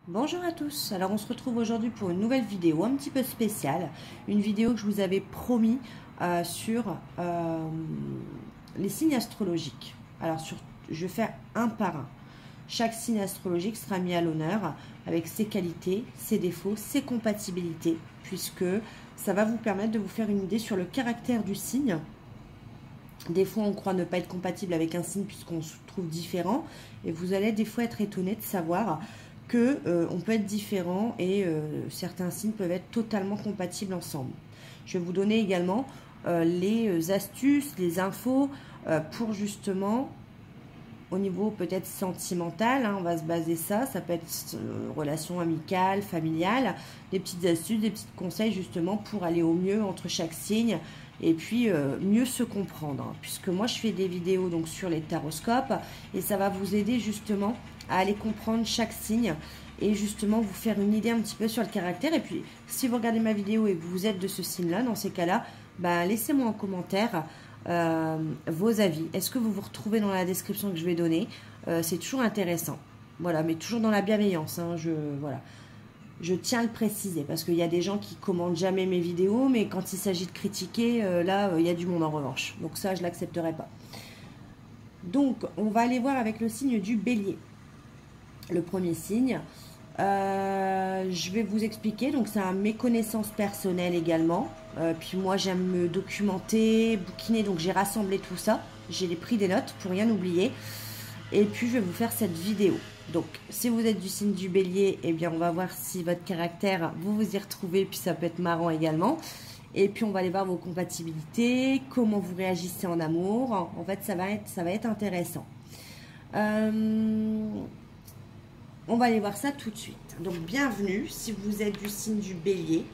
Bonjour à tous, alors on se retrouve aujourd'hui pour une nouvelle vidéo un petit peu spéciale, une vidéo que je vous avais promis sur les signes astrologiques. Alors je vais faire un par un. Chaque signe astrologique sera mis à l'honneur avec ses qualités, ses défauts, ses compatibilités, puisque ça va vous permettre de vous faire une idée sur le caractère du signe. Des fois, on croit ne pas être compatible avec un signe puisqu'on se trouve différent, et vous allez des fois être étonné de savoir que on peut être différent et certains signes peuvent être totalement compatibles ensemble. Je vais vous donner également les astuces, les infos pour justement au niveau peut-être sentimental, hein, on va se baser ça peut être relation amicale, familiale, des petites astuces, des petits conseils justement pour aller au mieux entre chaque signe et puis mieux se comprendre, hein, puisque moi je fais des vidéos donc sur les taroscopes et ça va vous aider justement à aller comprendre chaque signe et justement vous faire une idée un petit peu sur le caractère. Et puis si vous regardez ma vidéo et que vous êtes de ce signe là, dans ces cas là, bah, laissez-moi en commentaire vos avis. Est-ce que vous vous retrouvez dans la description que je vais donner? C'est toujours intéressant, voilà, mais toujours dans la bienveillance, hein, voilà. Je tiens à le préciser parce qu'il y a des gens qui commentent jamais mes vidéos, mais quand il s'agit de critiquer, là, il y a du monde en revanche. Donc ça, je l'accepterai pas. Donc, on va aller voir avec le signe du Bélier. Le premier signe, je vais vous expliquer. Donc, c'est mes connaissances personnelles également. Puis moi, j'aime me documenter, bouquiner. Donc, j'ai rassemblé tout ça. J'ai pris des notes pour rien oublier. Et puis, je vais vous faire cette vidéo. Donc, si vous êtes du signe du Bélier, eh bien, on va voir si votre caractère, vous vous y retrouvez. Puis, ça peut être marrant également. Et puis, on va aller voir vos compatibilités, comment vous réagissez en amour. En fait, ça va être intéressant. On va aller voir ça tout de suite. Donc, bienvenue si vous êtes du signe du Bélier.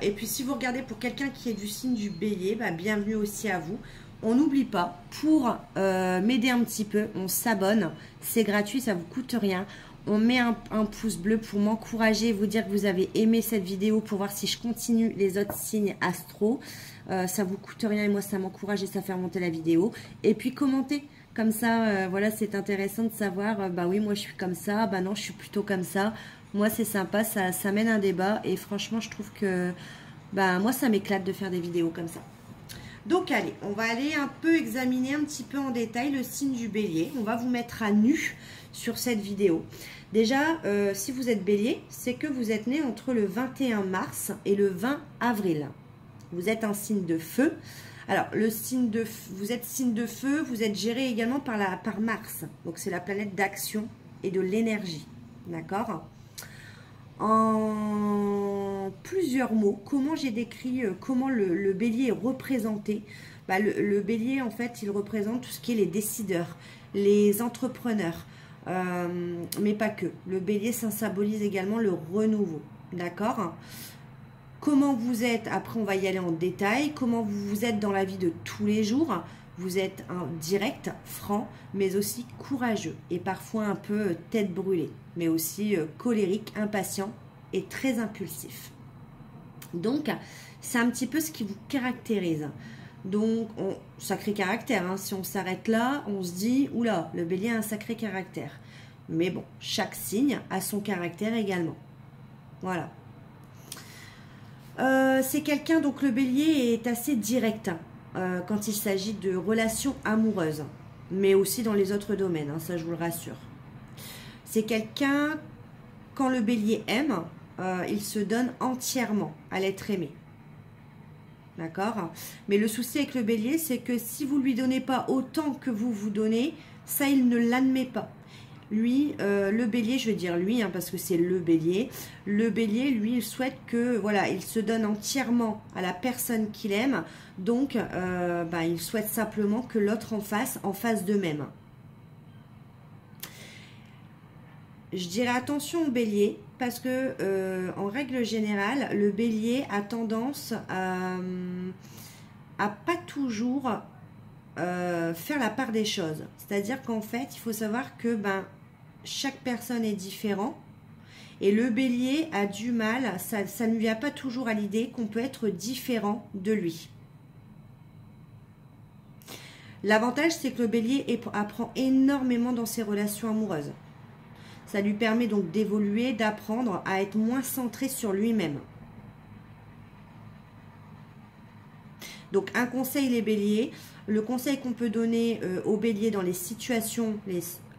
Et puis, si vous regardez pour quelqu'un qui est du signe du Bélier, bah, bienvenue aussi à vous. On n'oublie pas, pour m'aider un petit peu, on s'abonne. C'est gratuit, ça ne vous coûte rien. On met un pouce bleu pour m'encourager, vous dire que vous avez aimé cette vidéo pour voir si je continue les autres signes astro. Ça ne vous coûte rien et moi, ça m'encourage et ça fait remonter la vidéo. Et puis, commentez. Comme ça, voilà, c'est intéressant de savoir, bah oui, moi je suis comme ça, bah non, je suis plutôt comme ça. Moi, c'est sympa, ça mène un débat et franchement, je trouve que, bah moi, ça m'éclate de faire des vidéos comme ça. Donc, allez, on va aller un peu examiner un petit peu en détail le signe du Bélier. On va vous mettre à nu sur cette vidéo. Déjà, si vous êtes Bélier, c'est que vous êtes né entre le 21 mars et le 20 avril. Vous êtes un signe de feu. Alors, vous êtes signe de feu, vous êtes géré également par Mars. Donc, c'est la planète d'action et de l'énergie. D'accord? En plusieurs mots, comment j'ai décrit, comment le bélier est représenté? Bah, le bélier, en fait, il représente tout ce qui est les décideurs, les entrepreneurs, mais pas que. Le bélier, ça symbolise également le renouveau. D'accord? Comment vous êtes, après on va y aller en détail, comment vous êtes dans la vie de tous les jours. Vous êtes un direct, franc, mais aussi courageux et parfois un peu tête brûlée, mais aussi colérique, impatient et très impulsif. Donc, c'est un petit peu ce qui vous caractérise. Donc, sacré caractère, hein. Si on s'arrête là, on se dit, oula, le bélier a un sacré caractère. Mais bon, chaque signe a son caractère également. Voilà. C'est quelqu'un, donc le bélier est assez direct quand il s'agit de relations amoureuses, mais aussi dans les autres domaines, hein, ça je vous le rassure. C'est quelqu'un, quand le bélier aime, il se donne entièrement à l'être aimé. D'accord? Mais le souci avec le bélier, c'est que si vous ne lui donnez pas autant que vous vous donnez, ça il ne l'admet pas. Lui, le bélier, je veux dire lui, hein, parce que c'est le bélier, lui, il souhaite que, voilà, il se donne entièrement à la personne qu'il aime, donc, il souhaite simplement que l'autre en face d'eux-mêmes. Je dirais attention au bélier, parce que, en règle générale, le bélier a tendance à pas toujours faire la part des choses. C'est-à-dire qu'en fait, il faut savoir que chaque personne est différente et le bélier a du mal, ça ne vient pas toujours à l'idée qu'on peut être différent de lui. L'avantage, c'est que le bélier apprend énormément dans ses relations amoureuses. Ça lui permet donc d'évoluer, d'apprendre à être moins centré sur lui-même. Donc un conseil les béliers, le conseil qu'on peut donner aux béliers dans les situations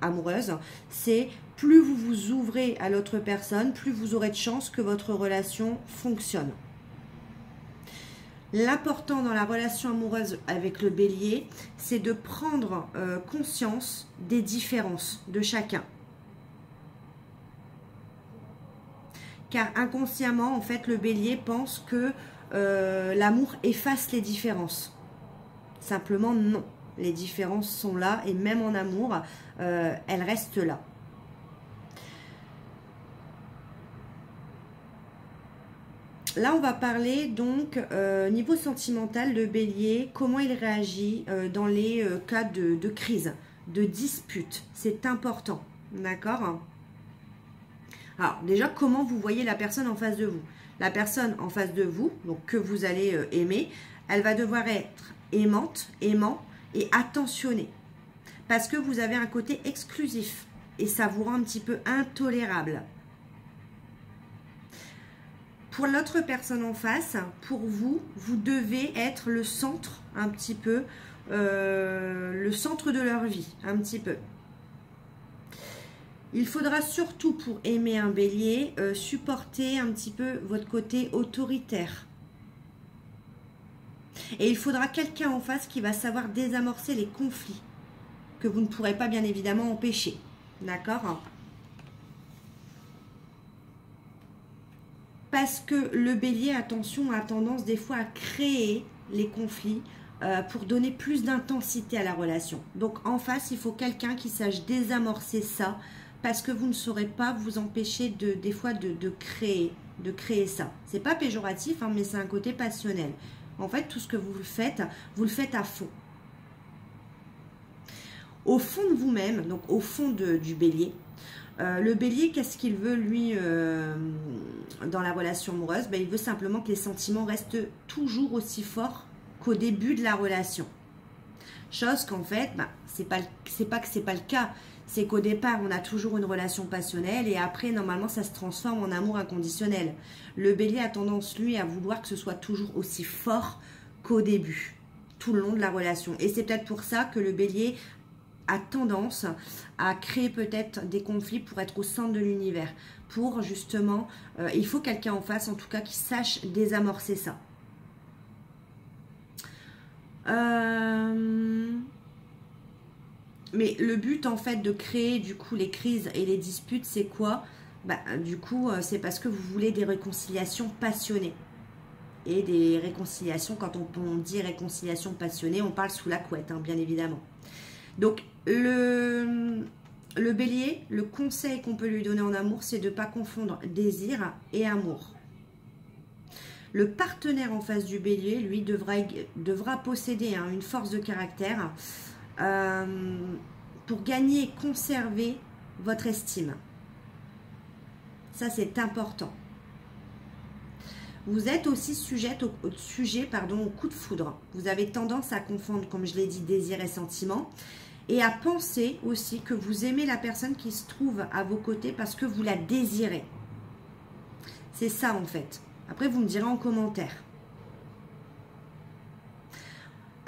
amoureuses, c'est plus vous vous ouvrez à l'autre personne, plus vous aurez de chances que votre relation fonctionne. L'important dans la relation amoureuse avec le bélier, c'est de prendre conscience des différences de chacun. Car inconsciemment, en fait, le bélier pense que l'amour efface les différences. Simplement, non. Les différences sont là et même en amour, elles restent là. Là, on va parler donc niveau sentimental de bélier, comment il réagit dans les cas de crise, de dispute. C'est important, d'accord? Alors, déjà, comment vous voyez la personne en face de vous? La personne en face de vous, donc que vous allez aimer, elle va devoir être aimante, aimant et attentionnée. Parce que vous avez un côté exclusif et ça vous rend un petit peu intolérable. Pour l'autre personne en face, pour vous, vous devez être le centre, un petit peu, le centre de leur vie, un petit peu. Il faudra surtout, pour aimer un bélier, supporter un petit peu votre côté autoritaire. Et il faudra quelqu'un en face qui va savoir désamorcer les conflits, que vous ne pourrez pas bien évidemment empêcher. D'accord ? Parce que le bélier, attention, a tendance des fois à créer les conflits pour donner plus d'intensité à la relation. Donc en face, il faut quelqu'un qui sache désamorcer ça, parce que vous ne saurez pas vous empêcher des fois de créer ça. C'est pas péjoratif, hein, mais c'est un côté passionnel. En fait, tout ce que vous le faites à fond. Au fond de vous-même, donc au fond du bélier, le bélier, qu'est-ce qu'il veut, lui, dans la relation amoureuse? Ben, il veut simplement que les sentiments restent toujours aussi forts qu'au début de la relation. Chose qu'en fait, ben, c'est pas que c'est pas le cas. C'est qu'au départ, on a toujours une relation passionnelle et après, normalement, ça se transforme en amour inconditionnel. Le bélier a tendance, lui, à vouloir que ce soit toujours aussi fort qu'au début, tout le long de la relation. Et c'est peut-être pour ça que le bélier a tendance à créer peut-être des conflits pour être au centre de l'univers. Pour justement, il faut quelqu'un en face, en tout cas, qui sache désamorcer ça. Mais le but, en fait, de créer, du coup, les crises et les disputes, c'est quoi? Bah, du coup, c'est parce que vous voulez des réconciliations passionnées. Et des réconciliations, quand on dit réconciliation passionnée, on parle sous la couette, hein, bien évidemment. Donc, le bélier, le conseil qu'on peut lui donner en amour, c'est de ne pas confondre désir et amour. Le partenaire en face du bélier, lui, devra posséder une force de caractère pour gagner et conserver votre estime. Ça, c'est important. Vous êtes aussi sujet au coup de foudre. Vous avez tendance à confondre, comme je l'ai dit, désir et sentiment. Et à penser aussi que vous aimez la personne qui se trouve à vos côtés parce que vous la désirez. C'est ça, en fait. Après, vous me direz en commentaire.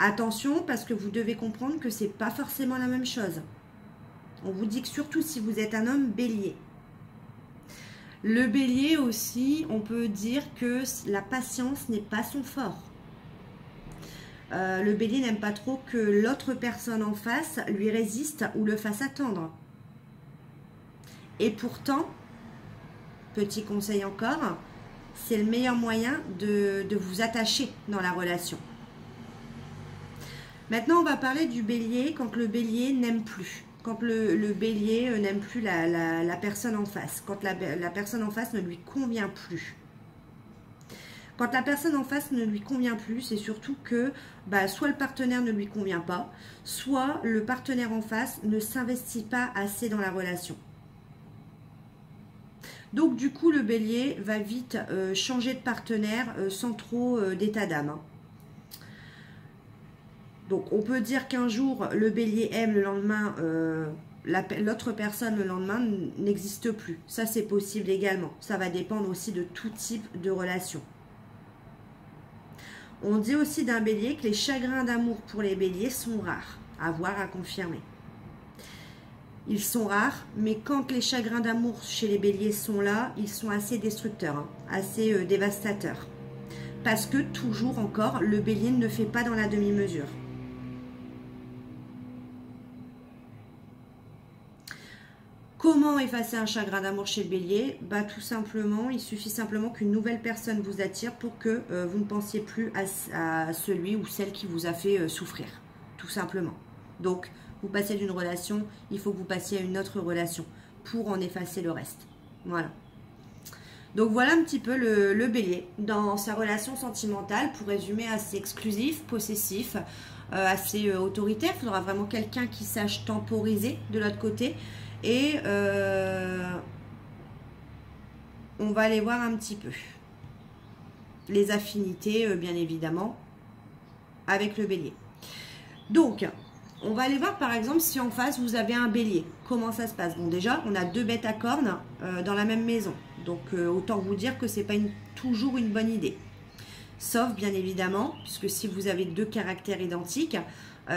Attention, parce que vous devez comprendre que ce n'est pas forcément la même chose. On vous dit que surtout si vous êtes un homme bélier. Le bélier aussi, on peut dire que la patience n'est pas son fort. Le bélier n'aime pas trop que l'autre personne en face lui résiste ou le fasse attendre. Et pourtant, petit conseil encore, c'est le meilleur moyen de vous attacher dans la relation. Maintenant, on va parler du bélier quand le bélier n'aime plus. Quand le bélier n'aime plus la personne en face. Quand la personne en face ne lui convient plus. Quand la personne en face ne lui convient plus, c'est surtout que soit le partenaire ne lui convient pas, soit le partenaire en face ne s'investit pas assez dans la relation. Donc du coup, le bélier va vite changer de partenaire sans trop d'état d'âme. Donc on peut dire qu'un jour, le bélier aime, le lendemain, l'autre personne le lendemain n'existe plus. Ça, c'est possible également. Ça va dépendre aussi de tout type de relation. On dit aussi d'un bélier que les chagrins d'amour pour les béliers sont rares, à voir, à confirmer. Ils sont rares, mais quand les chagrins d'amour chez les béliers sont là, ils sont assez destructeurs, hein, assez dévastateurs. Parce que, toujours encore, le bélier ne fait pas dans la demi-mesure. Comment effacer un chagrin d'amour chez le bélier? Bah, tout simplement, il suffit simplement qu'une nouvelle personne vous attire pour que vous ne pensiez plus à celui ou celle qui vous a fait souffrir. Tout simplement. Donc, vous passez d'une relation, il faut que vous passiez à une autre relation pour en effacer le reste. Voilà. Donc, voilà un petit peu le bélier dans sa relation sentimentale. Pour résumer, assez exclusif, possessif, assez autoritaire. Il faudra vraiment quelqu'un qui sache temporiser de l'autre côté. Et on va aller voir un petit peu les affinités, bien évidemment, avec le bélier. Donc, on va aller voir par exemple si en face vous avez un bélier. Comment ça se passe? Bon, déjà, on a deux bêtes à cornes dans la même maison. Donc, autant vous dire que ce n'est pas toujours une bonne idée. Sauf, bien évidemment, puisque si vous avez deux caractères identiques,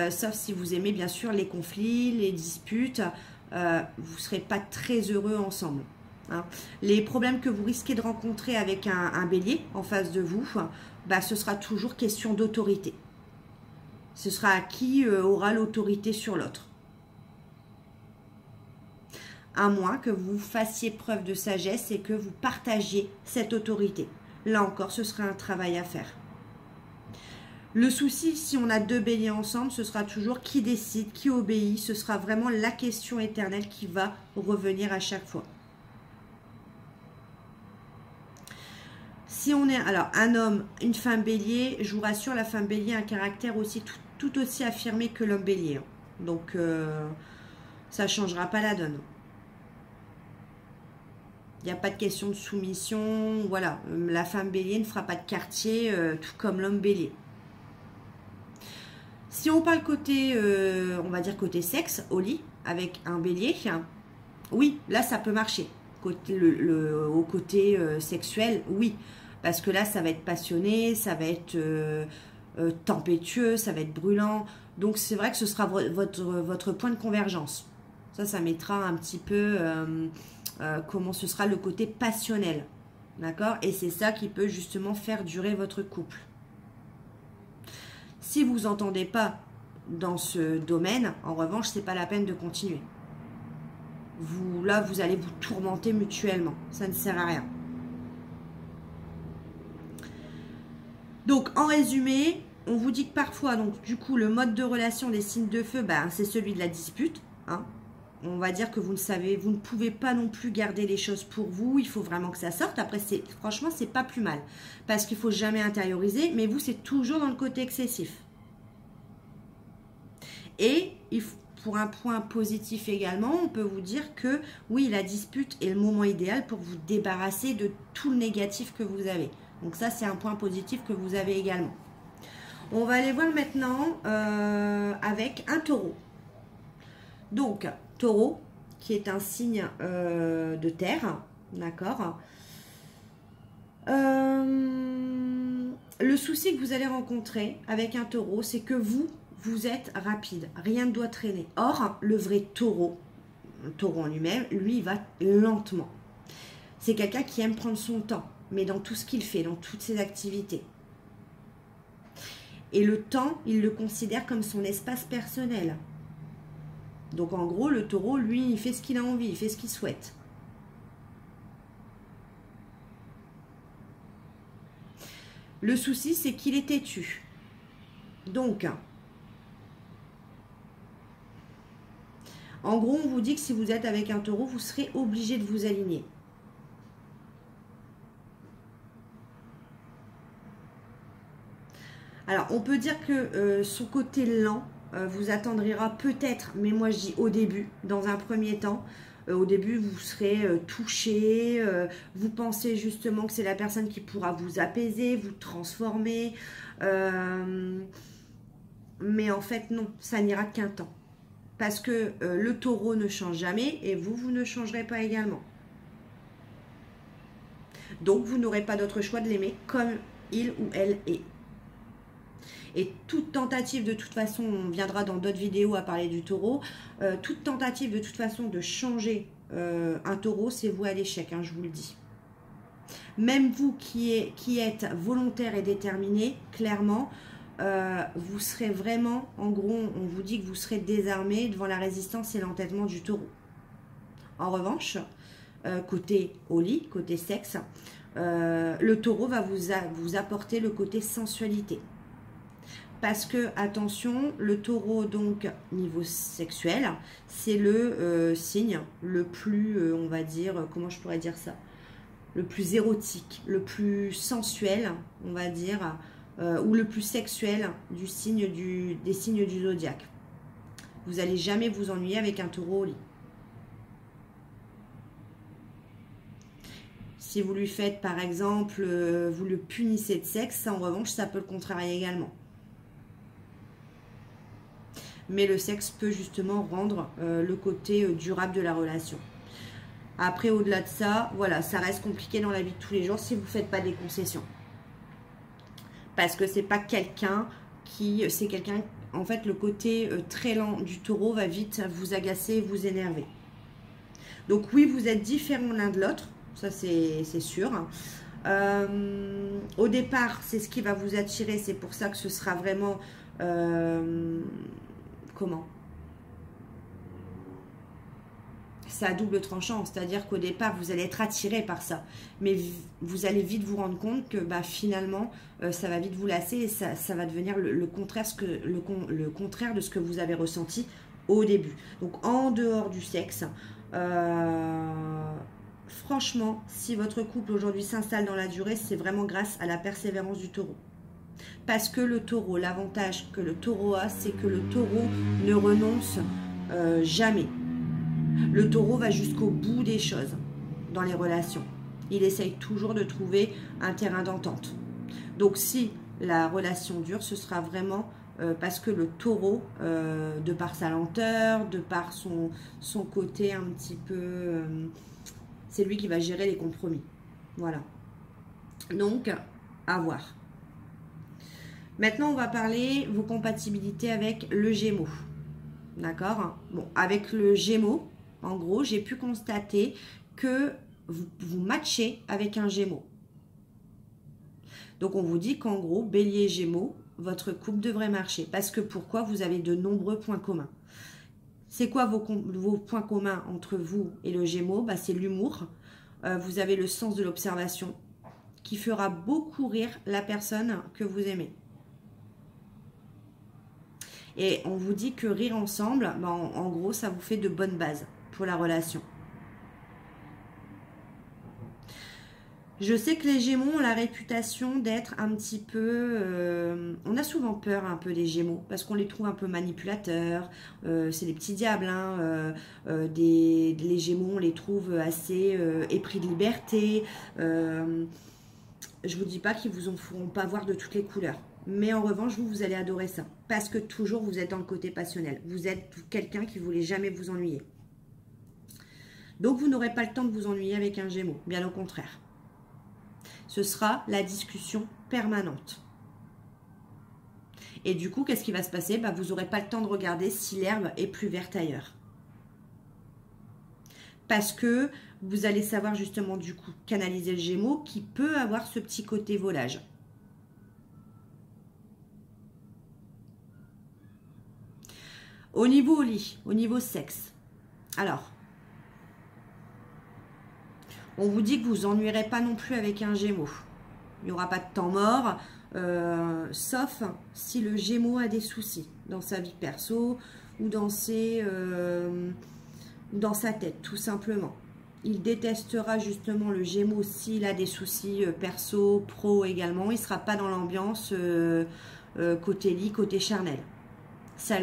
sauf si vous aimez bien sûr les conflits, les disputes, vous ne serez pas très heureux ensemble. Hein. Les problèmes que vous risquez de rencontrer avec un bélier en face de vous, bah, ce sera toujours question d'autorité. Ce sera à qui aura l'autorité sur l'autre. À moins que vous fassiez preuve de sagesse et que vous partagiez cette autorité. Là encore, ce sera un travail à faire. Le souci, si on a deux béliers ensemble, ce sera toujours qui décide, qui obéit. Ce sera vraiment la question éternelle qui va revenir à chaque fois. Si on est, alors, un homme, une femme bélier, je vous rassure, la femme bélier a un caractère aussi tout aussi affirmé que l'homme bélier. Donc, ça ne changera pas la donne. Il n'y a pas de question de soumission. Voilà, la femme bélier ne fera pas de quartier, tout comme l'homme bélier. Si on parle côté, on va dire côté sexe, au lit, avec un bélier, oui, là, ça peut marcher. Au côté sexuel, oui. Parce que là, ça va être passionné, ça va être tempétueux, ça va être brûlant. Donc, c'est vrai que ce sera votre point de convergence. Ça mettra un petit peu comment ce sera le côté passionnel. D'accord? Et c'est ça qui peut justement faire durer votre couple. Si vous n'entendez pas dans ce domaine, en revanche, ce n'est pas la peine de continuer. Là, vous allez vous tourmenter mutuellement. Ça ne sert à rien. Donc, en résumé, on vous dit que parfois, donc du coup, le mode de relation des signes de feu, ben, c'est celui de la dispute. Hein. On va dire que vous ne pouvez pas non plus garder les choses pour vous. Il faut vraiment que ça sorte. Après, franchement, c'est pas plus mal. Parce qu'il ne faut jamais intérioriser. Mais vous, c'est toujours dans le côté excessif. Et pour un point positif également, on peut vous dire que oui, la dispute est le moment idéal pour vous débarrasser de tout le négatif que vous avez. Donc ça, c'est un point positif que vous avez également. On va aller voir maintenant avec un taureau. Donc, taureau, qui est un signe de terre, d'accord. Le souci que vous allez rencontrer avec un taureau, c'est que vous êtes rapide, rien ne doit traîner. Or, le vrai taureau, en lui-même, lui, il va lentement. C'est quelqu'un qui aime prendre son temps, mais dans tout ce qu'il fait, dans toutes ses activités. Et le temps, il le considère comme son espace personnel. Donc en gros, le taureau, lui, il fait ce qu'il a envie, il fait ce qu'il souhaite. Le souci, c'est qu'il est têtu. Donc, en gros, on vous dit que si vous êtes avec un taureau, vous serez obligé de vous aligner. Alors, on peut dire que son côté lent vous attendrira peut-être, mais moi je dis au début, dans un premier temps. Au début, vous serez touché, vous pensez justement que c'est la personne qui pourra vous apaiser, vous transformer. Mais en fait, non, ça n'ira qu'un temps. Parce que le taureau ne change jamais et vous ne changerez pas également. Donc, vous n'aurez pas d'autre choix de l'aimer comme il ou elle est. Et toute tentative, de toute façon, on viendra dans d'autres vidéos à parler du taureau, toute tentative de toute façon de changer un taureau, c'est voué à l'échec, hein, je vous le dis. Même vous qui êtes volontaire et déterminé, clairement, vous serez vraiment, en gros, on vous dit que vous serez désarmé devant la résistance et l'entêtement du taureau. En revanche, côté au lit, côté sexe, le taureau va vous apporter le côté sensualité. Parce que, attention, le taureau, donc, niveau sexuel, c'est le signe le plus, on va dire, comment je pourrais dire ça, le plus érotique, le plus sensuel, on va dire, ou le plus sexuel des signes du zodiaque. Vous n'allez jamais vous ennuyer avec un taureau au lit. Si vous lui faites, par exemple, vous le punissez de sexe, ça, en revanche, ça peut le contrarier également. Mais le sexe peut justement rendre le côté durable de la relation. Après, au-delà de ça, voilà, ça reste compliqué dans la vie de tous les jours si vous ne faites pas des concessions. Parce que c'est pas quelqu'un qui... C'est quelqu'un... En fait, le côté très lent du taureau va vite vous agacer, vous énerver. Donc oui, vous êtes différents l'un de l'autre. Ça, c'est sûr. Au départ, c'est ce qui va vous attirer. C'est pour ça que ce sera vraiment... comment ? C'est à double tranchant, c'est-à-dire qu'au départ, vous allez être attiré par ça. Mais vous allez vite vous rendre compte que bah, finalement, ça va vite vous lasser et ça va devenir le contraire de ce que vous avez ressenti au début. Donc, en dehors du sexe, franchement, si votre couple aujourd'hui s'installe dans la durée, c'est vraiment grâce à la persévérance du taureau. Parce que le taureau, l'avantage que le taureau a, c'est que le taureau ne renonce jamais. Le taureau va jusqu'au bout des choses dans les relations. Il essaye toujours de trouver un terrain d'entente. Donc si la relation dure, ce sera vraiment parce que le taureau, de par sa lenteur, de par son côté un petit peu... c'est lui qui va gérer les compromis. Voilà. Donc, à voir. Maintenant, on va parler vos compatibilités avec le Gémeaux. D'accord? Bon, avec le Gémeaux, en gros, j'ai pu constater que vous matchez avec un Gémeaux. Donc, on vous dit qu'en gros, Bélier Gémeaux, votre couple devrait marcher. Parce que pourquoi? Vous avez de nombreux points communs. C'est quoi vos points communs entre vous et le Gémeaux? Bah, c'est l'humour. Vous avez le sens de l'observation qui fera beaucoup rire la personne que vous aimez. Et on vous dit que rire ensemble, ben en gros, ça vous fait de bonnes bases pour la relation. Je sais que les Gémeaux ont la réputation d'être un petit peu... on a souvent peur un peu des Gémeaux parce qu'on les trouve un peu manipulateurs. C'est des petits diables. Hein, les Gémeaux, on les trouve assez épris de liberté. Je vous dis pas qu'ils vous en feront pas voir de toutes les couleurs. Mais en revanche, vous allez adorer ça. Parce que toujours, vous êtes dans le côté passionnel. Vous êtes quelqu'un qui ne voulait jamais vous ennuyer. Donc, vous n'aurez pas le temps de vous ennuyer avec un Gémeaux. Bien au contraire. Ce sera la discussion permanente. Et du coup, qu'est-ce qui va se passer? Bah, vous n'aurez pas le temps de regarder si l'herbe est plus verte ailleurs. Parce que vous allez savoir justement du coup canaliser le Gémeaux qui peut avoir ce petit côté volage. Au niveau lit, au niveau sexe, alors, on vous dit que vous ennuierez pas non plus avec un Gémeaux. Il n'y aura pas de temps mort, sauf si le Gémeaux a des soucis dans sa vie perso ou dans sa tête, tout simplement. Il détestera justement le Gémeaux s'il a des soucis perso, pro également. Il ne sera pas dans l'ambiance côté lit, côté charnel. Ça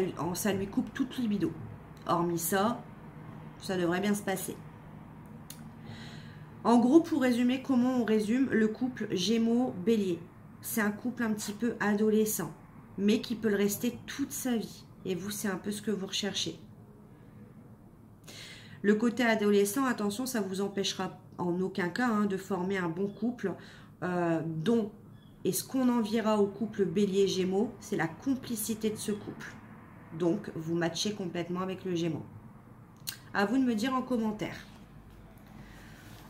lui coupe toute libido. Hormis ça, ça devrait bien se passer. En gros, pour résumer, comment on résume le couple Gémeaux-Bélier? C'est un couple un petit peu adolescent, mais qui peut le rester toute sa vie. Et vous, c'est un peu ce que vous recherchez. Le côté adolescent, attention, ça vous empêchera en aucun cas hein, de former un bon couple dont, et ce qu'on enviera au couple Bélier-Gémeaux, c'est la complicité de ce couple. Donc, vous matchez complètement avec le Gémeaux. À vous de me dire en commentaire.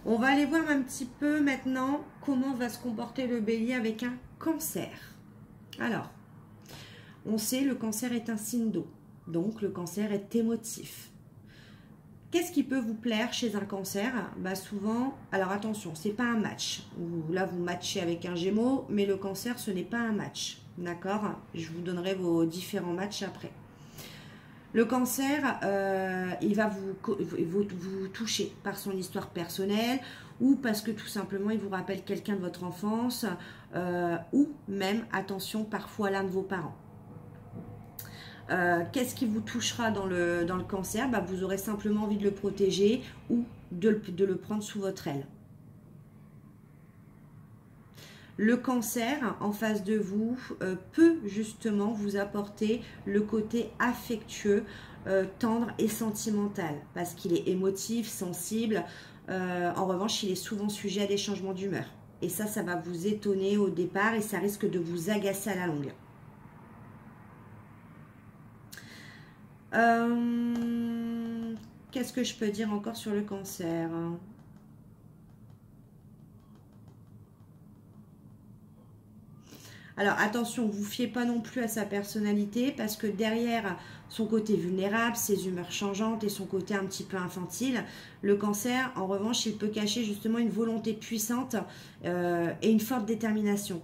On va aller voir un petit peu maintenant comment va se comporter le Bélier avec un Cancer. Alors, on sait le Cancer est un signe d'eau, donc le Cancer est émotif. Qu'est-ce qui peut vous plaire chez un Cancer? Bah souvent, alors attention, c'est pas un match. Là, vous matchez avec un Gémeaux, mais le Cancer, ce n'est pas un match. D'accord? Je vous donnerai vos différents matchs après. Le Cancer, il va vous toucher par son histoire personnelle ou parce que tout simplement, il vous rappelle quelqu'un de votre enfance ou même, attention, parfois l'un de vos parents. Qu'est-ce qui vous touchera dans le Cancer? Bah, vous aurez simplement envie de le protéger ou de le prendre sous votre aile. Le Cancer, en face de vous, peut justement vous apporter le côté affectueux, tendre et sentimental, parce qu'il est émotif, sensible. En revanche, il est souvent sujet à des changements d'humeur. Et ça va vous étonner au départ et ça risque de vous agacer à la longue. Qu'est-ce que je peux dire encore sur le Cancer? Alors attention, vous ne vous fiez pas non plus à sa personnalité parce que derrière son côté vulnérable, ses humeurs changeantes et son côté un petit peu infantile, le Cancer, en revanche, il peut cacher justement une volonté puissante et une forte détermination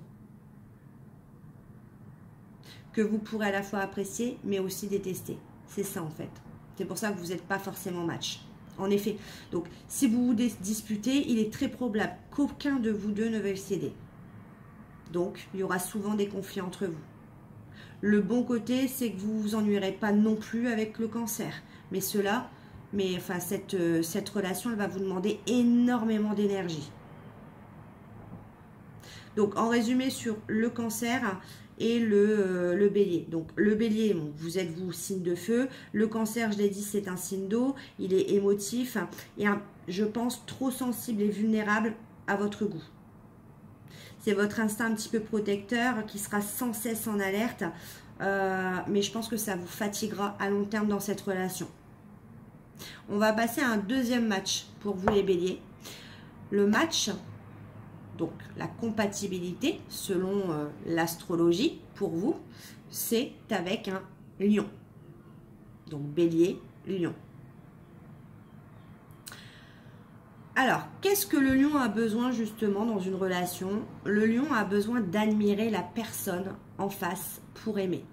que vous pourrez à la fois apprécier mais aussi détester. C'est ça en fait. C'est pour ça que vous n'êtes pas forcément match. En effet. Donc si vous vous disputez, il est très probable qu'aucun de vous deux ne veuille céder. Donc il y aura souvent des conflits entre vous. Le bon côté, c'est que vous ne vous ennuierez pas non plus avec le Cancer. Mais cette relation, elle va vous demander énormément d'énergie. Donc en résumé sur le Cancer et le Bélier. Donc le Bélier, bon, vous êtes vous signe de feu. Le Cancer, je l'ai dit, c'est un signe d'eau. Il est émotif et je pense trop sensible et vulnérable à votre goût. C'est votre instinct un petit peu protecteur qui sera sans cesse en alerte. Mais je pense que ça vous fatiguera à long terme dans cette relation. On va passer à un deuxième match pour vous les Béliers. Le match, donc la compatibilité selon l'astrologie pour vous, c'est avec un Lion. Donc Bélier, Lion. Alors, qu'est-ce que le lion a besoin justement dans une relation? Le lion a besoin d'admirer la personne en face pour aimer.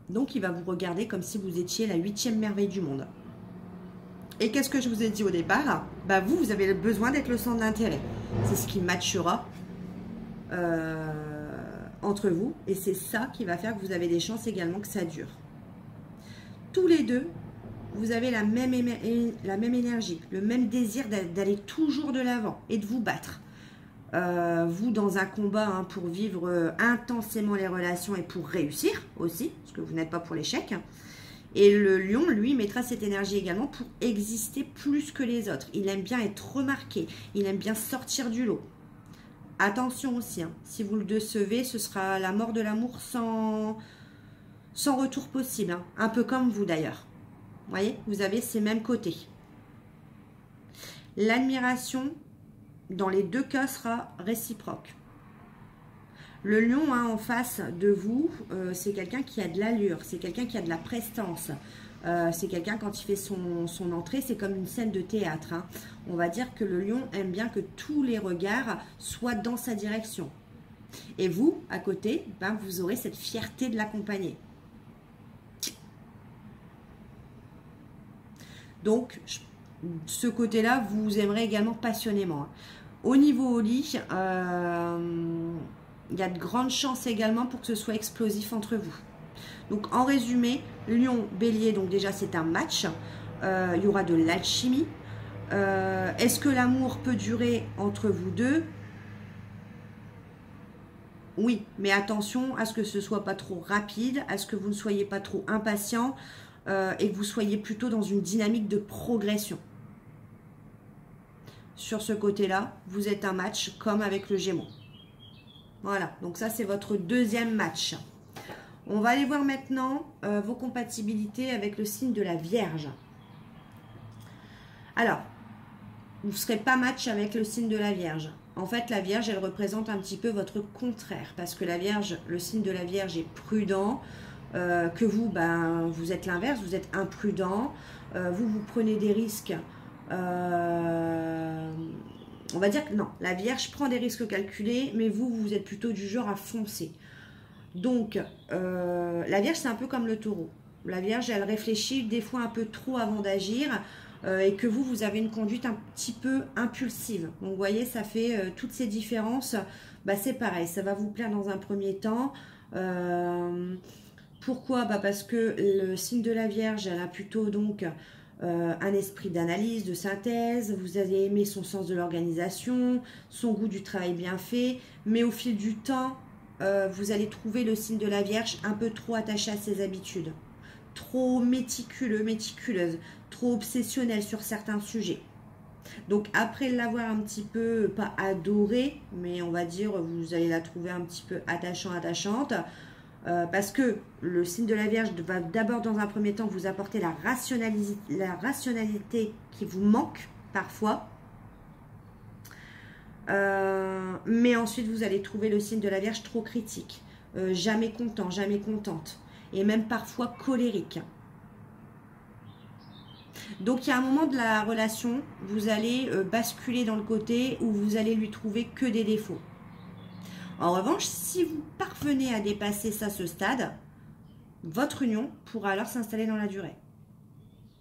Donc, il va vous regarder comme si vous étiez la 8e merveille du monde. Et qu'est-ce que je vous ai dit au départ? Bah, vous avez besoin d'être le centre d'intérêt. C'est ce qui matchera entre vous. Et c'est ça qui va faire que vous avez des chances également que ça dure. Tous les deux, vous avez la même énergie, le même désir d'aller toujours de l'avant et de vous battre. Vous, dans un combat hein, pour vivre intensément les relations et pour réussir aussi, parce que vous n'êtes pas pour l'échec. Et le lion, lui, mettra cette énergie également pour exister plus que les autres. Il aime bien être remarqué, il aime bien sortir du lot. Attention aussi, hein, si vous le décevez, ce sera la mort de l'amour sans retour possible. Hein, un peu comme vous d'ailleurs. Vous voyez, vous avez ces mêmes côtés. L'admiration, dans les deux cas, sera réciproque. Le lion hein, en face de vous, c'est quelqu'un qui a de l'allure, c'est quelqu'un qui a de la prestance. C'est quelqu'un, quand il fait son entrée, c'est comme une scène de théâtre. Hein. On va dire que le lion aime bien que tous les regards soient dans sa direction. Et vous, à côté, ben, vous aurez cette fierté de l'accompagner. Donc, ce côté-là, vous aimerez également passionnément. Hein. Au niveau au lit, il y a de grandes chances également pour que ce soit explosif entre vous. Donc, en résumé, Lion, Bélier, donc déjà, c'est un match. Il y aura de l'alchimie. Est-ce que l'amour peut durer entre vous deux? Oui, mais attention à ce que ce ne soit pas trop rapide, à ce que vous ne soyez pas trop impatient. et que vous soyez plutôt dans une dynamique de progression. Sur ce côté-là, vous êtes un match comme avec le Gémeaux. Voilà, donc ça c'est votre deuxième match. On va aller voir maintenant vos compatibilités avec le signe de la Vierge. Alors, vous ne serez pas match avec le signe de la Vierge. En fait, la Vierge, elle représente un petit peu votre contraire. Parce que la Vierge, le signe de la Vierge est prudent. Que vous, ben, vous êtes l'inverse, vous êtes imprudent. Vous prenez des risques. On va dire que non, la Vierge prend des risques calculés, mais vous êtes plutôt du genre à foncer. Donc, la Vierge, c'est un peu comme le Taureau. La Vierge, elle réfléchit des fois un peu trop avant d'agir. Et que vous avez une conduite un petit peu impulsive. Donc, vous voyez, ça fait toutes ces différences. Bah, c'est pareil, ça va vous plaire dans un premier temps. Pourquoi? Bah, parce que le signe de la Vierge, elle a plutôt donc un esprit d'analyse, de synthèse. Vous allez aimer son sens de l'organisation, son goût du travail bien fait. Mais au fil du temps, vous allez trouver le signe de la Vierge un peu trop attaché à ses habitudes. Trop méticuleux, méticuleuse, trop obsessionnel sur certains sujets. Donc après l'avoir un petit peu, pas adoré, mais on va dire, vous allez la trouver un petit peu attachant, attachante, parce que le signe de la Vierge va d'abord dans un premier temps vous apporter la rationalité qui vous manque parfois. Mais ensuite vous allez trouver le signe de la Vierge trop critique, jamais content, jamais contente. Et même parfois colérique. Donc il y a un moment de la relation, vous allez basculer dans le côté où vous allez lui trouver que des défauts. En revanche, si vous parvenez à dépasser ça, ce stade, votre union pourra alors s'installer dans la durée.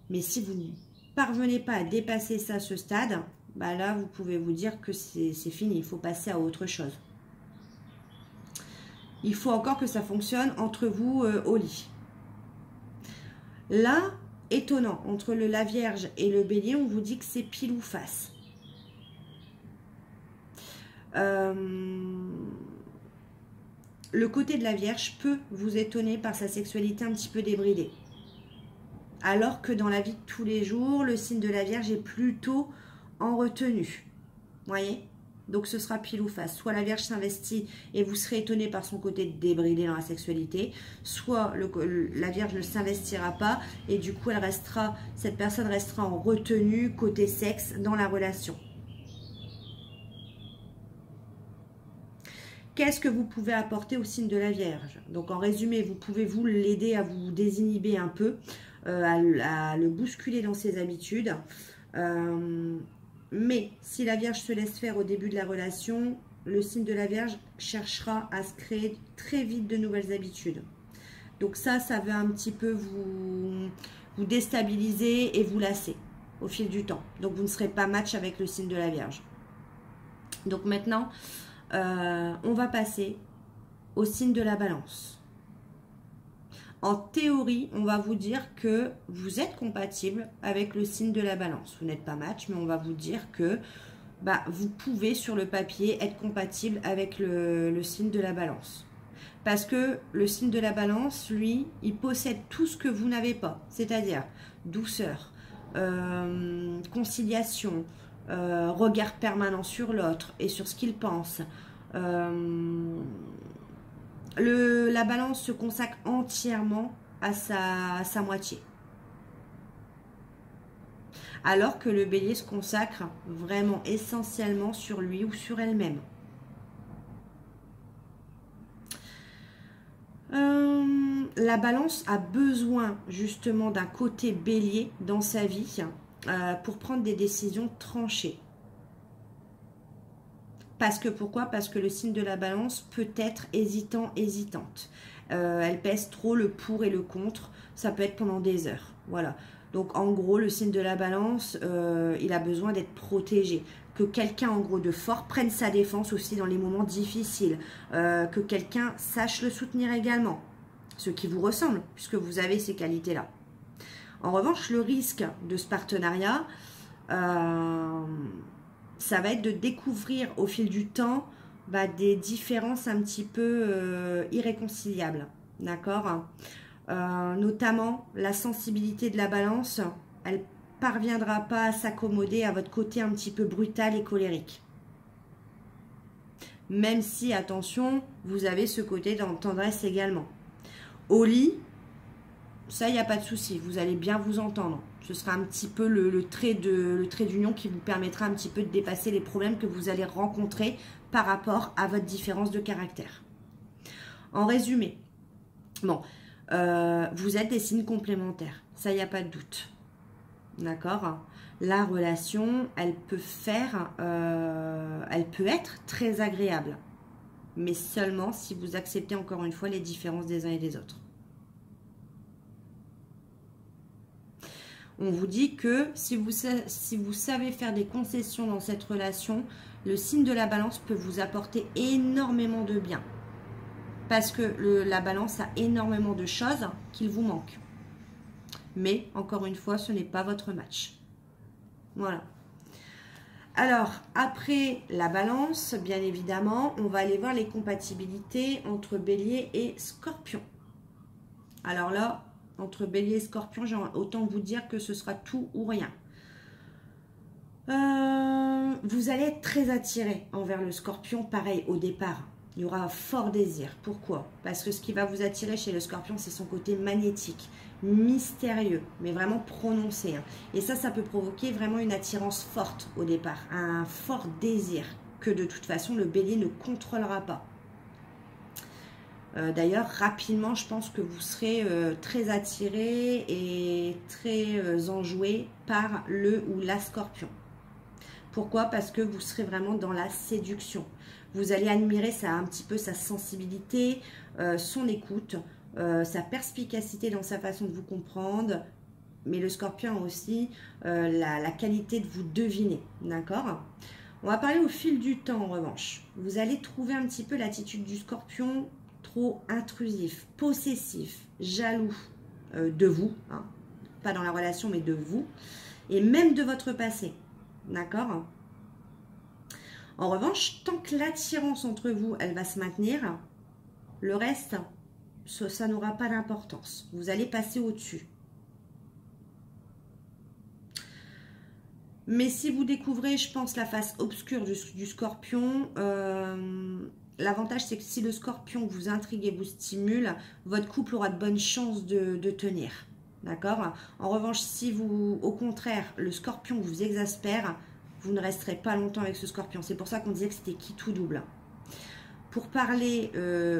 Mais si vous ne parvenez pas à dépasser ça, ce stade, bah là vous pouvez vous dire que c'est fini, il faut passer à autre chose. Il faut encore que ça fonctionne entre vous au lit. Là, étonnant, entre la Vierge et le Bélier, on vous dit que c'est pile ou face. Le côté de la Vierge peut vous étonner par sa sexualité un petit peu débridée. Alors que dans la vie de tous les jours, le signe de la Vierge est plutôt en retenue. Vous voyez ? Donc ce sera pile ou face. Soit la Vierge s'investit et vous serez étonné par son côté débridé dans la sexualité, soit la Vierge ne s'investira pas et du coup cette personne restera en retenue côté sexe dans la relation. Qu'est-ce que vous pouvez apporter au signe de la Vierge? Donc en résumé, vous pouvez l'aider à vous désinhiber un peu, à le bousculer dans ses habitudes. Mais si la Vierge se laisse faire au début de la relation, le signe de la Vierge cherchera à se créer très vite de nouvelles habitudes. Donc ça veut un petit peu vous déstabiliser et vous lasser au fil du temps. Donc vous ne serez pas match avec le signe de la Vierge. Donc maintenant, on va passer au signe de la Balance. En théorie, on va vous dire que vous êtes compatible avec le signe de la Balance. Vous n'êtes pas match, mais on va vous dire que vous pouvez sur le papier être compatible avec le signe de la Balance. Parce que le signe de la Balance, lui, il possède tout ce que vous n'avez pas. C'est-à-dire douceur, conciliation, regard permanent sur l'autre et sur ce qu'il pense. La Balance se consacre entièrement à sa moitié. Alors que le Bélier se consacre vraiment essentiellement sur lui ou sur elle-même. La Balance a besoin justement d'un côté Bélier dans sa vie pour prendre des décisions tranchées. Parce que pourquoi? Parce que le signe de la Balance peut être hésitant, hésitante. Elle pèse trop le pour et le contre. Ça peut être pendant des heures. Voilà. Donc en gros, le signe de la Balance, il a besoin d'être protégé. Que quelqu'un en gros de fort prenne sa défense aussi dans les moments difficiles. Que quelqu'un sache le soutenir également. Ce qui vous ressemble, puisque vous avez ces qualités-là. En revanche, le risque de ce partenariat... ça va être de découvrir au fil du temps des différences un petit peu irréconciliables. D'accord? notamment la sensibilité de la balance, elle parviendra pas à s'accommoder à votre côté un petit peu brutal et colérique. Même si, attention, vous avez ce côté de tendresse également. Au lit, ça, il n'y a pas de souci, vous allez bien vous entendre. Ce sera un petit peu le trait d'union qui vous permettra un petit peu de dépasser les problèmes que vous allez rencontrer par rapport à votre différence de caractère. En résumé, bon, vous êtes des signes complémentaires, ça, il n'y a pas de doute. D'accord? La relation, elle peut être très agréable, mais seulement si vous acceptez encore une fois les différences des uns et des autres. On vous dit que si vous savez faire des concessions dans cette relation, le signe de la balance peut vous apporter énormément de bien. Parce que la balance a énormément de choses qu'il vous manque. Mais, encore une fois, ce n'est pas votre match. Voilà. Alors, après la balance, bien évidemment, on va aller voir les compatibilités entre Bélier et Scorpion. Alors là, entre Bélier et Scorpion, j'ai autant vous dire que ce sera tout ou rien. Vous allez être très attiré envers le Scorpion, pareil, au départ. Il y aura un fort désir. Pourquoi? Parce que ce qui va vous attirer chez le Scorpion, c'est son côté magnétique, mystérieux, mais vraiment prononcé. Et ça peut provoquer vraiment une attirance forte au départ, un fort désir que de toute façon le Bélier ne contrôlera pas. D'ailleurs, rapidement, je pense que vous serez très attiré et très enjoué par le ou la Scorpion. Pourquoi? Parce que vous serez vraiment dans la séduction. Vous allez admirer un petit peu sa sensibilité, son écoute, sa perspicacité dans sa façon de vous comprendre. Mais le Scorpion a aussi la qualité de vous deviner. D'accord? On va parler au fil du temps en revanche. Vous allez trouver un petit peu l'attitude du Scorpion trop intrusif, possessif, jaloux de vous. Hein. Pas dans la relation, mais de vous. Et même de votre passé. D'accord? En revanche, tant que l'attirance entre vous, elle va se maintenir, le reste, ça n'aura pas d'importance. Vous allez passer au-dessus. Mais si vous découvrez, je pense, la face obscure du Scorpion, l'avantage, c'est que si le Scorpion vous intrigue et vous stimule, votre couple aura de bonnes chances de tenir. D'accord? En revanche, si vous, au contraire, le Scorpion vous exaspère, vous ne resterez pas longtemps avec ce Scorpion. C'est pour ça qu'on disait que c'était qui tout double. Pour parler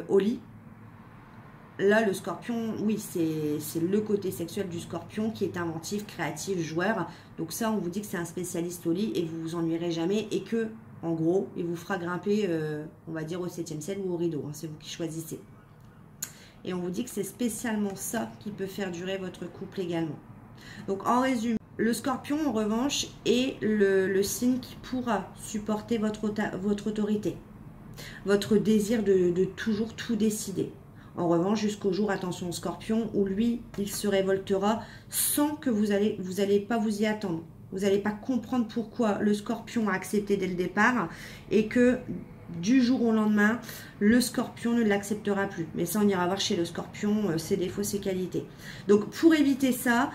au lit, là, le Scorpion, oui, c'est le côté sexuel du Scorpion qui est inventif, créatif, joueur. Donc ça, on vous dit que c'est un spécialiste au lit et vous vous ennuierez jamais et que, en gros, il vous fera grimper, on va dire, au 7e ciel ou au rideau. Hein, c'est vous qui choisissez. Et on vous dit que c'est spécialement ça qui peut faire durer votre couple également. Donc, en résumé, le Scorpion, en revanche, est le signe qui pourra supporter votre autorité, votre désir de toujours tout décider. En revanche, jusqu'au jour, attention au Scorpion, où lui, il se révoltera sans que vous allez pas vous y attendre. Vous n'allez pas comprendre pourquoi le Scorpion a accepté dès le départ et que du jour au lendemain, le Scorpion ne l'acceptera plus. Mais ça, on ira voir chez le Scorpion ses défauts, ses qualités. Donc, pour éviter ça,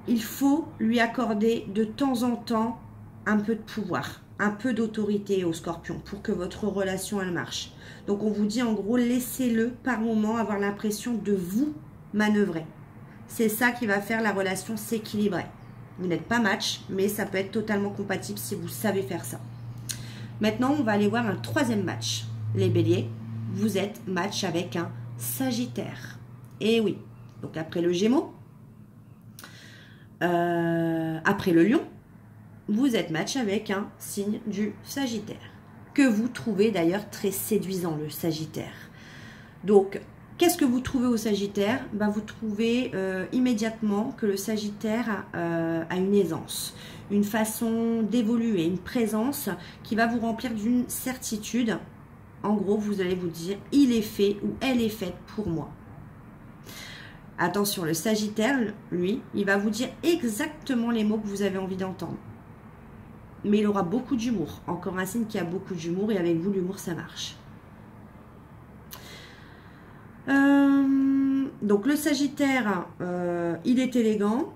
il faut lui accorder de temps en temps un peu de pouvoir, un peu d'autorité au Scorpion pour que votre relation, elle marche. Donc, on vous dit en gros, laissez-le par moment avoir l'impression de vous manœuvrer. C'est ça qui va faire la relation s'équilibrer. Vous n'êtes pas match, mais ça peut être totalement compatible si vous savez faire ça. Maintenant, on va aller voir un troisième match. Les béliers, vous êtes match avec un Sagittaire. Et oui, donc après le Gémeaux, après le Lion, vous êtes match avec un signe du Sagittaire. Que vous trouvez d'ailleurs très séduisant, le Sagittaire. Donc, qu'est-ce que vous trouvez au Sagittaire? Vous trouvez immédiatement que le Sagittaire a une aisance, une façon d'évoluer, une présence qui va vous remplir d'une certitude. En gros, vous allez vous dire, il est fait ou elle est faite pour moi. Attention, le Sagittaire, lui, il va vous dire exactement les mots que vous avez envie d'entendre. Mais il aura beaucoup d'humour. Encore un signe qui a beaucoup d'humour et avec vous, l'humour, ça marche. Donc le Sagittaire, il est élégant.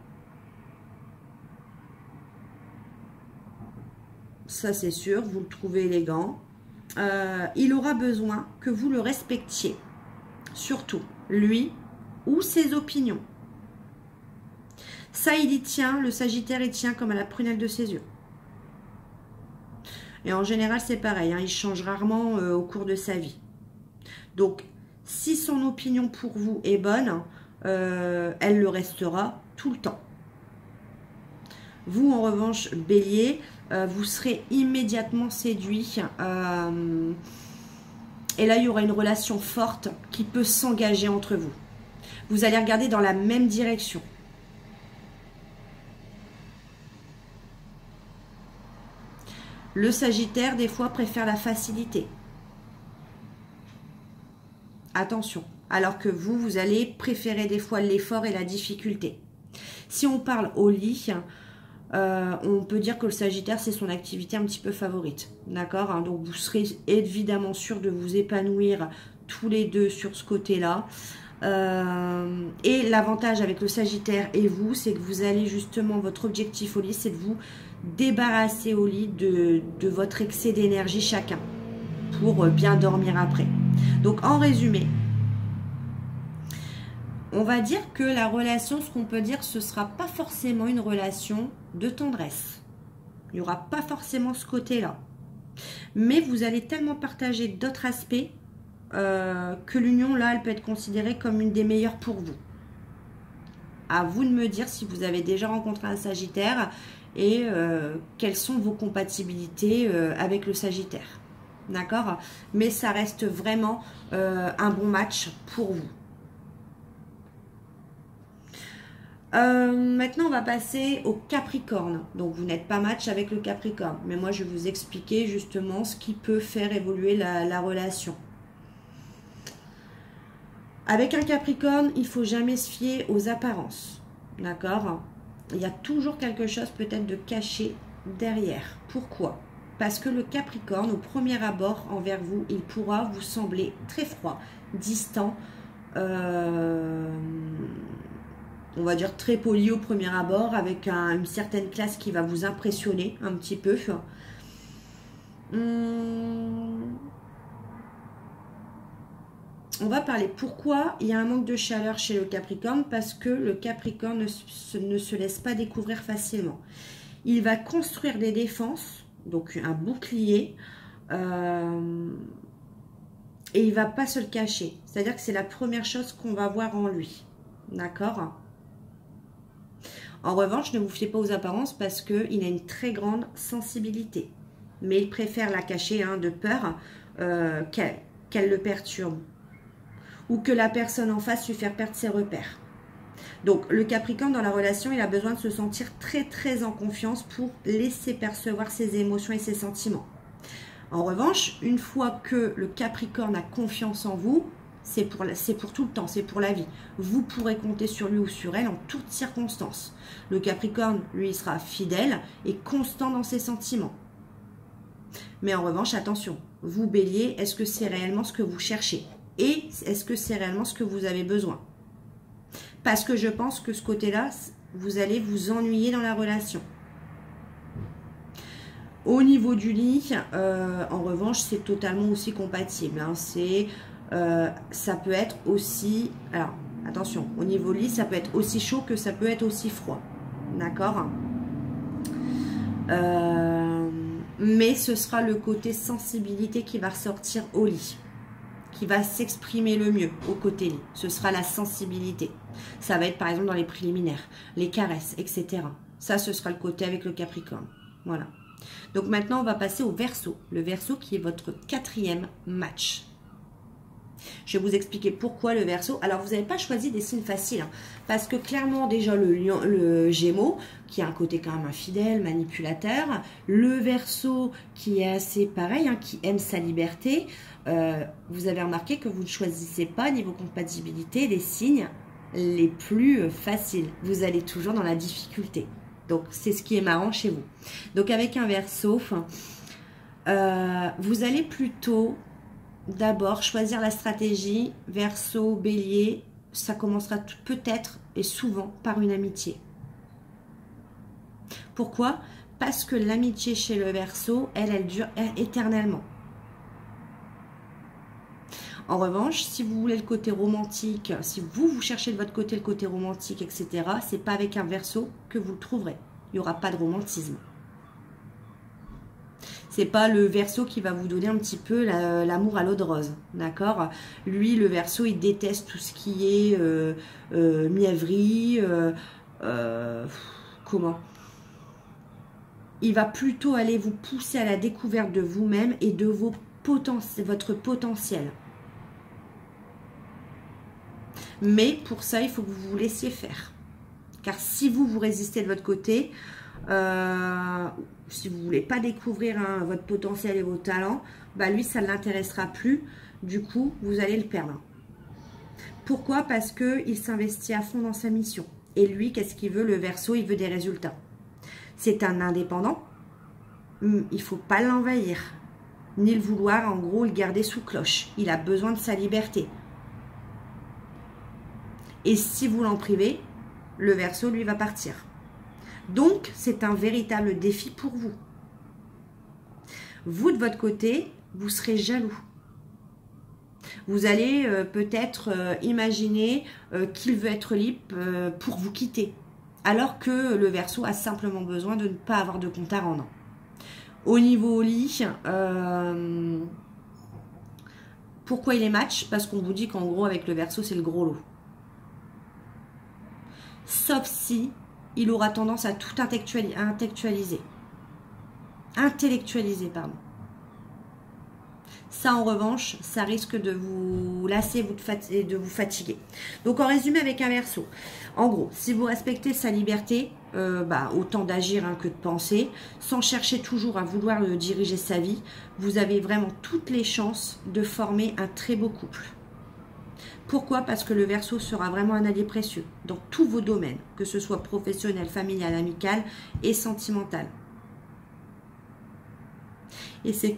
Ça c'est sûr, vous le trouvez élégant. Il aura besoin que vous le respectiez. Surtout, lui ou ses opinions. Ça, il y tient, le Sagittaire, il tient comme à la prunelle de ses yeux. Et en général, c'est pareil, hein, il change rarement au cours de sa vie. Donc, si son opinion pour vous est bonne, elle le restera tout le temps. Vous, en revanche, Bélier, vous serez immédiatement séduit. Et là, il y aura une relation forte qui peut s'engager entre vous. Vous allez regarder dans la même direction. Le Sagittaire, des fois, préfère la facilité. Attention. Alors que vous, vous allez préférer des fois l'effort et la difficulté. Si on parle au lit, on peut dire que le Sagittaire, c'est son activité un petit peu favorite. D'accord, hein? Donc, vous serez évidemment sûr de vous épanouir tous les deux sur ce côté-là. Et l'avantage avec le Sagittaire et vous, c'est que vous allez justement, votre objectif au lit, c'est de vous débarrasser au lit de votre excès d'énergie chacun pour bien dormir après. Donc en résumé, on va dire que la relation, ce qu'on peut dire, ce ne sera pas forcément une relation de tendresse. Il n'y aura pas forcément ce côté-là. Mais vous allez tellement partager d'autres aspects que l'union, là, elle peut être considérée comme une des meilleures pour vous. À vous de me dire si vous avez déjà rencontré un Sagittaire et quelles sont vos compatibilités avec le Sagittaire. D'accord? Mais ça reste vraiment un bon match pour vous. Maintenant, on va passer au Capricorne. Donc, vous n'êtes pas match avec le Capricorne. Mais moi, je vais vous expliquer justement ce qui peut faire évoluer la relation. Avec un Capricorne, il ne faut jamais se fier aux apparences. D'accord? Il y a toujours quelque chose peut-être de caché derrière. Pourquoi? Parce que le Capricorne, au premier abord envers vous, il pourra vous sembler très froid, distant, on va dire très poli au premier abord, avec une certaine classe qui va vous impressionner un petit peu. On va parler pourquoi il y a un manque de chaleur chez le Capricorne, parce que le Capricorne ne se laisse pas découvrir facilement. Il va construire des défenses, donc un bouclier, et il ne va pas se le cacher. C'est-à-dire que c'est la première chose qu'on va voir en lui. D'accord? En revanche, ne vous fiez pas aux apparences parce qu'il a une très grande sensibilité. Mais il préfère la cacher de peur qu'elle le perturbe. Ou que la personne en face lui fasse perdre ses repères. Donc, le Capricorne, dans la relation, il a besoin de se sentir très, très en confiance pour laisser percevoir ses émotions et ses sentiments. En revanche, une fois que le Capricorne a confiance en vous, c'est pour tout le temps, c'est pour la vie. Vous pourrez compter sur lui ou sur elle en toutes circonstances. Le Capricorne, lui, il sera fidèle et constant dans ses sentiments. Mais en revanche, attention, vous, Bélier, est-ce que c'est réellement ce que vous cherchez ? Et est-ce que c'est réellement ce que vous avez besoin? Parce que je pense que ce côté-là, vous allez vous ennuyer dans la relation. Au niveau du lit, en revanche, c'est totalement aussi compatible. Ça peut être aussi... Alors, attention, au niveau lit, ça peut être aussi chaud que ça peut être aussi froid. D'accord? Mais ce sera le côté sensibilité qui va ressortir au lit, qui va s'exprimer le mieux au côté lit. Ce sera la sensibilité. Ça va être par exemple dans les préliminaires, les caresses, etc. Ça, ce sera le côté avec le Capricorne. Voilà. Donc maintenant, on va passer au Verseau. Le Verseau qui est votre 4e match. Je vais vous expliquer pourquoi le Verseau. Alors, vous n'avez pas choisi des signes faciles. Parce que clairement, déjà, le Gémeaux, qui a un côté quand même infidèle, manipulateur. Le Verseau, qui est assez pareil, qui aime sa liberté. Vous avez remarqué que vous ne choisissez pas, niveau compatibilité, les signes les plus faciles. Vous allez toujours dans la difficulté. Donc, c'est ce qui est marrant chez vous. Donc, avec un Verseau, vous allez plutôt d'abord choisir la stratégie Verseau, Bélier. Ça commencera peut-être et souvent par une amitié. Pourquoi? Parce que l'amitié chez le Verseau, elle dure éternellement. En revanche, si vous voulez le côté romantique, si vous cherchez de votre côté le côté romantique, etc., c'est pas avec un Verseau que vous le trouverez. Il n'y aura pas de romantisme. C'est pas le Verseau qui va vous donner un petit peu l'amour à l'eau de rose, d'accord? Lui, le Verseau, il déteste tout ce qui est mièvrerie, comment? Il va plutôt aller vous pousser à la découverte de vous-même et de votre potentiel. Mais pour ça, il faut que vous vous laissiez faire. Car si vous résistez de votre côté, si vous ne voulez pas découvrir votre potentiel et vos talents, bah lui, ça ne l'intéressera plus. Du coup, vous allez le perdre. Pourquoi? Parce qu'il s'investit à fond dans sa mission. Et lui, qu'est-ce qu'il veut? Le Verseau, il veut des résultats. C'est un indépendant. Il ne faut pas l'envahir. Ni le vouloir, en gros, le garder sous cloche. Il a besoin de sa liberté. Et si vous l'en privez, le Verseau, lui, va partir. Donc, c'est un véritable défi pour vous. Vous, de votre côté, vous serez jaloux. Vous allez peut-être imaginer qu'il veut être libre pour vous quitter. Alors que le Verseau a simplement besoin de ne pas avoir de compte à rendre. Au niveau lit, pourquoi il est match? Parce qu'on vous dit qu'en gros, avec le Verseau, c'est le gros lot. Sauf si il aura tendance à tout intellectualiser. Pardon. Ça, en revanche, ça risque de vous lasser et de vous fatiguer. Donc, en résumé, avec un Verseau, en gros, si vous respectez sa liberté, autant d'agir que de penser, sans chercher toujours à vouloir diriger sa vie, vous avez vraiment toutes les chances de former un très beau couple. Pourquoi? Parce que le Verseau sera vraiment un allié précieux dans tous vos domaines, que ce soit professionnel, familial, amical et sentimental. Et c'est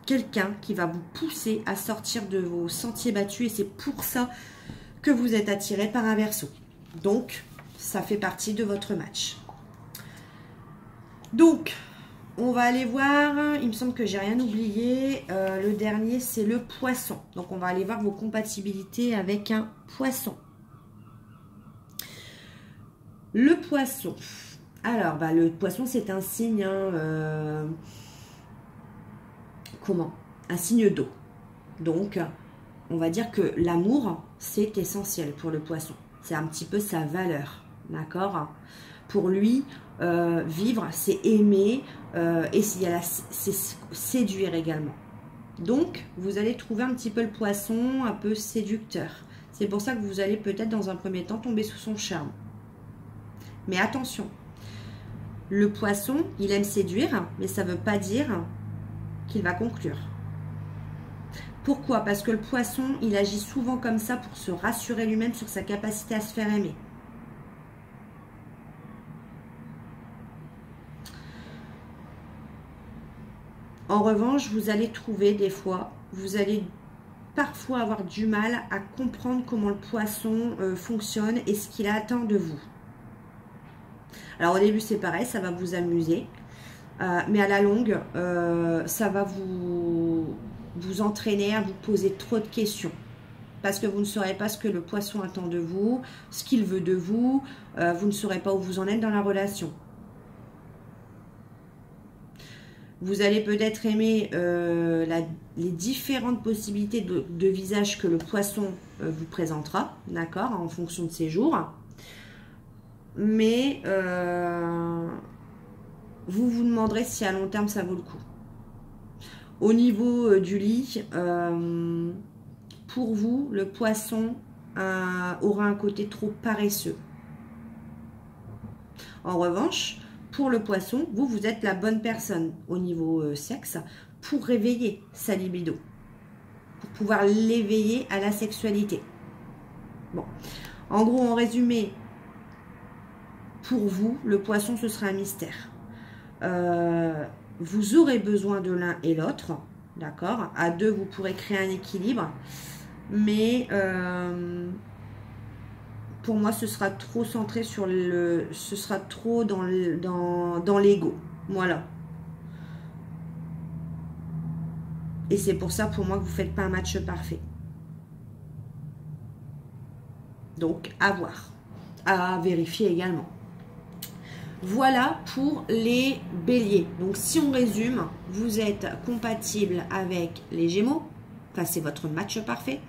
quelqu'un qui va vous pousser à sortir de vos sentiers battus et c'est pour ça que vous êtes attiré par un Verseau. Donc, ça fait partie de votre match. Donc, on va aller voir, il me semble que j'ai rien oublié, le dernier c'est le Poisson. Donc on va aller voir vos compatibilités avec un Poisson. Le Poisson, alors le Poisson c'est un signe, un signe d'eau. Donc on va dire que l'amour c'est essentiel pour le Poisson. C'est un petit peu sa valeur, d'accord? Pour lui, vivre, c'est aimer et c'est séduire également. Donc, vous allez trouver un petit peu le Poisson un peu séducteur. C'est pour ça que vous allez peut-être dans un premier temps tomber sous son charme. Mais attention, le Poisson, il aime séduire, mais ça ne veut pas dire qu'il va conclure. Pourquoi? Parce que le Poisson, il agit souvent comme ça pour se rassurer lui-même sur sa capacité à se faire aimer. En revanche, vous allez trouver des fois, vous allez parfois avoir du mal à comprendre comment le Poisson fonctionne et ce qu'il attend de vous. Alors au début c'est pareil, ça va vous amuser, mais à la longue, ça va vous entraîner à vous poser trop de questions. Parce que vous ne saurez pas ce que le Poisson attend de vous, ce qu'il veut de vous, vous ne saurez pas où vous en êtes dans la relation. Vous allez peut-être aimer les différentes possibilités de visage que le Poisson vous présentera, d'accord, en fonction de ses jours. Mais vous vous demanderez si à long terme ça vaut le coup. Au niveau du lit, pour vous, le Poisson aura un côté trop paresseux. En revanche, pour le Poisson, vous êtes la bonne personne au niveau sexe pour réveiller sa libido, pour pouvoir l'éveiller à la sexualité. Bon, en gros, en résumé, pour vous, le Poisson, ce sera un mystère. Vous aurez besoin de l'un et l'autre, d'accord? À deux, vous pourrez créer un équilibre, mais pour moi, ce sera trop centré sur le... Ce sera trop dans l'ego. Voilà. Et c'est pour ça, pour moi, que vous ne faites pas un match parfait. Donc, à voir. À vérifier également. Voilà pour les béliers. Donc, si on résume, vous êtes compatible avec les gémeaux. Enfin, c'est votre match parfait.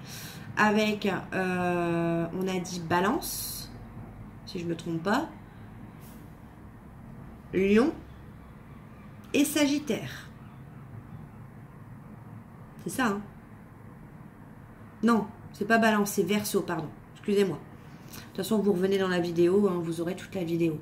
Avec, on a dit balance, si je ne me trompe pas. Lion et Sagittaire. C'est ça, hein? Non, c'est pas balance, c'est Verseau, pardon. Excusez-moi. De toute façon, vous revenez dans la vidéo, hein, vous aurez toute la vidéo.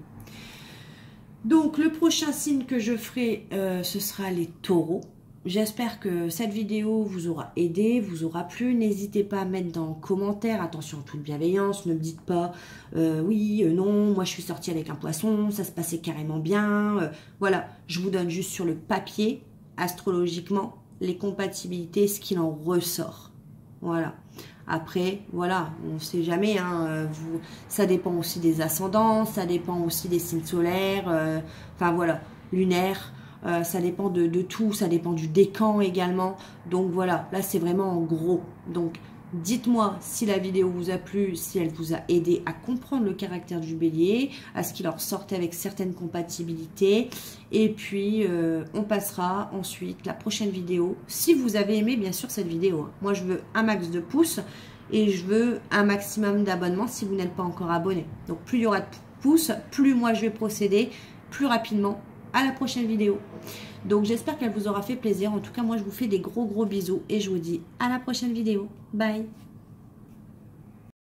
Donc, le prochain signe que je ferai, ce sera les taureaux. J'espère que cette vidéo vous aura aidé, vous aura plu. N'hésitez pas à mettre dans commentaire, attention, toute bienveillance, ne me dites pas oui, non, moi je suis sortie avec un poisson, ça se passait carrément bien. Voilà, je vous donne juste sur le papier, astrologiquement, les compatibilités, ce qu'il en ressort. Voilà. Après, voilà, on ne sait jamais, hein, ça dépend aussi des ascendants, ça dépend aussi des signes solaires, enfin voilà, lunaires. Ça dépend de tout, ça dépend du décan également. Donc voilà, là c'est vraiment en gros. Donc dites-moi si la vidéo vous a plu, si elle vous a aidé à comprendre le caractère du bélier, à ce qu'il en ressortait avec certaines compatibilités. Et puis on passera ensuite la prochaine vidéo. Si vous avez aimé bien sûr cette vidéo, hein. Moi je veux un max de pouces et je veux un maximum d'abonnements si vous n'êtes pas encore abonné. Donc plus il y aura de pouces, plus moi je vais procéder plus rapidement à la prochaine vidéo. Donc j'espère qu'elle vous aura fait plaisir. En tout cas, moi je vous fais des gros bisous et je vous dis à la prochaine vidéo. Bye.